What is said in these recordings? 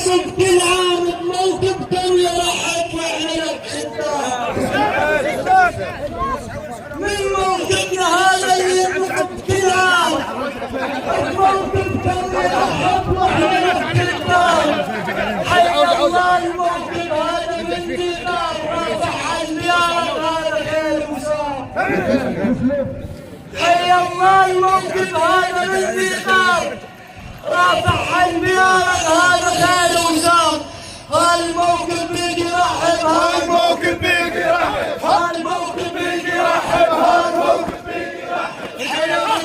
يقصد كل عام بموكبكم يرحب واحنا من موكبنا هذا اللي يقصد كل عام بموكبكم يرحب واحنا حي الله الموكب هذا من دينار رفع المياه هذا خير وصار. حي الله الموكب هذا من دينار رافع المياه هذا خير وصار. هالموكب بيجي رحب هالموكب بيجي رحب هالموكب بيجي رحب هالموكب بيجي رحب. حي الله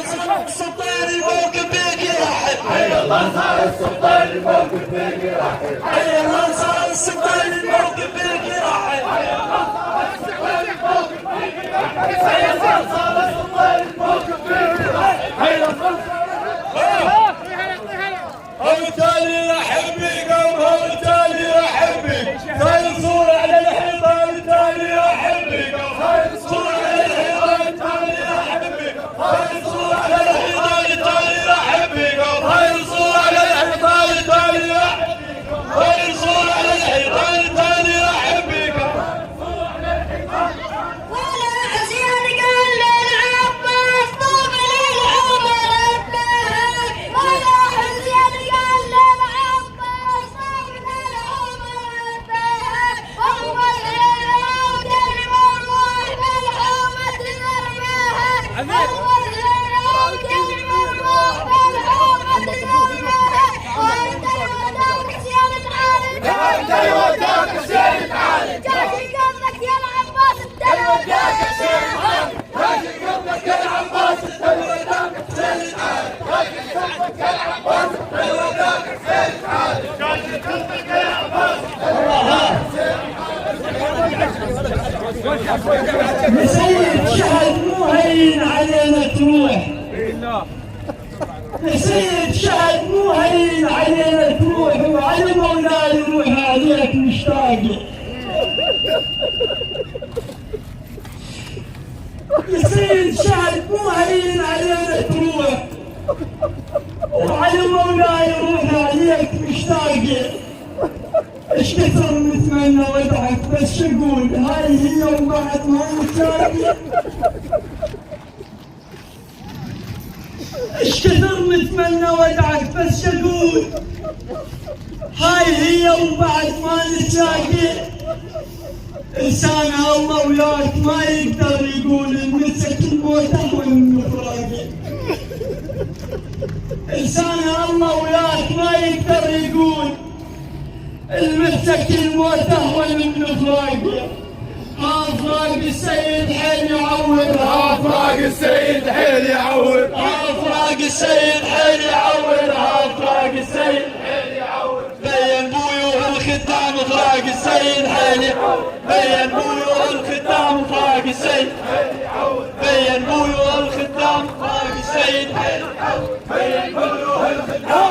السلطان الموكب بيجي رحب حي الله صار السلطان الموكب بيجي رحب حي الله صار السلطان الموكب بيجي رحب حي الله صار السلطان الموكب بيجي رحب حي الله صار السلطان الموكب بيجي رحب حي الله هو تالي رحب بك هو تالي رحب بك تالي صورة على الحيطان تالي رحب بك تالي صورة على الحيطان تالي رحب بك تالي صورة على الحيطان تالي رحب بك تالي صورة على الحيطان تالي رحب بك تالي صورة على الحيطان تالي رحب بك. نسيت شهد مو هين علينا تروح نسيت شهد مو هين علينا تروح وعلى مولاي روح عليك مشتاق. نسيت شهد مو هين علينا تروح وعلى مولاي روح عليك مشتاق. ايش كثر نتمنى وضعك بس شقول هاي هي وبعد ما هو مشاقي. ايش كثر نتمنى وضعك بس شقول هاي هي وبعد ما نتلاقي. انسان الله وياك ما يقدر يقول المسك الموت اهون من فراقي. انسان الله وياك ما يقدر يقول المسك الموت اهون من فراقي. افراق السيد حيل يعور افراق السيد حيل يعور افراق السيد حيل يعور افراق السيد حيل يعور. بين بويوه الختام افراق السيد حيل يعور بين بويوه الختام افراق السيد حيل يعور بين بويوه الختام افراق السيد حيل يعور بين بويوه الختام